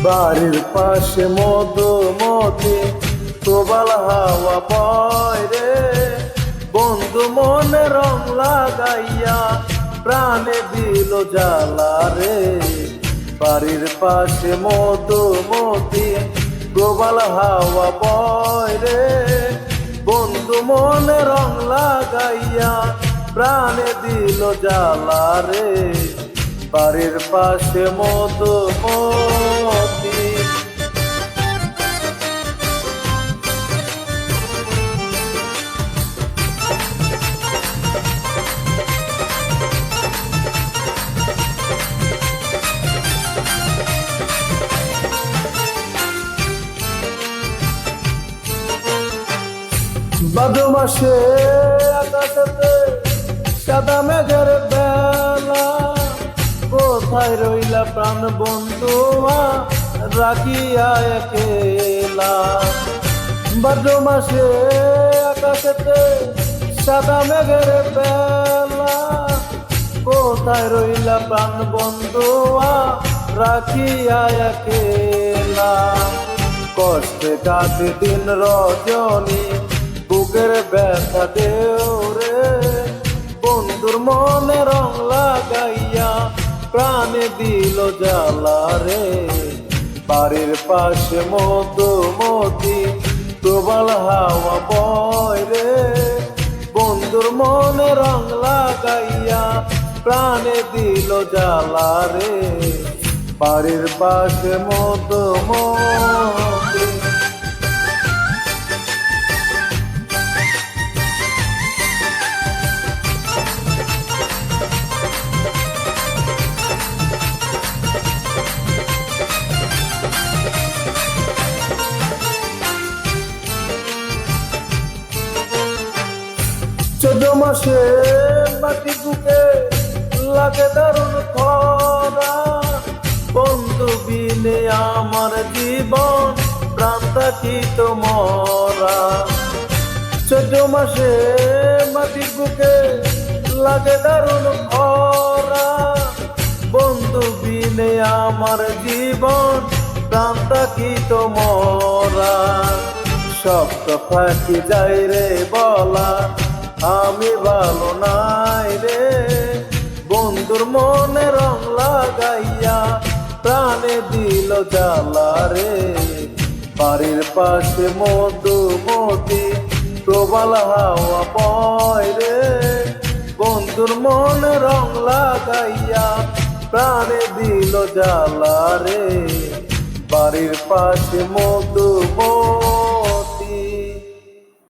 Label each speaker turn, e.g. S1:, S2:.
S1: বাড়ির পাশে মধুমতি প্রবাল হাওয়া বয় রে, বন্ধু মনে রং লাগাইয়া প্রাণে দিল জ্বালা রে। বাড়ির পাশে মধুমতি প্রবাল হাওয়া বয় রে, বন্ধু মনে রং লাগাইয়া প্রাণে দিল জ্বালা রে। বাড়ির পাশে মধুমতি। ভাদ্র মাসে আকাশেতে সাদা মেঘের বেলা, কোথায় রইলা প্রাণ বন্ধু রাখিয়া একেলা। ভাদ্র মাসে আকাশেতে সাদা মেঘের বেলা, কোথায় রইলা প্রাণ বন্ধু রাখিয়া একেলা। কষ্টে কাটে দিন রজনী বুকের ব্যথা দেও রে, বন্ধুর মনে রং লাগাইয়া প্রাণে দিল জ্বালা রে। বাড়ির পাশে মধুমতি প্রবাল হাওয়া বয় রে, বন্ধুর মনে রং লাগাইয়া প্রাণে দিল জ্বালা রে। বাড়ির পাশে মধুমতি। চোদ্দ মাসে মাটি বুকে লাগে দারুণ খরা, বন্ধু বিনে আমার জীবন প্রাণ থাকিত মরা। চোদ্দ মাসে মাটি বুকে লাগে দারুণ খরা, বন্ধু বিনে আমার জীবন প্রাণ থাকিত মরা। সব কথা কি যাই রে বলা, আমি ভালো নাই রে, বন্ধুর মনে রং লাগাইয়া প্রাণে দিল জ্বালা রে। বাড়ির পাশে মধুমতি প্রবাল হাওয়া বয় রে, বন্ধুর মনে রং লাগাইয়া প্রাণে দিল জ্বালা রে। বাড়ির পাশে মধুমতি।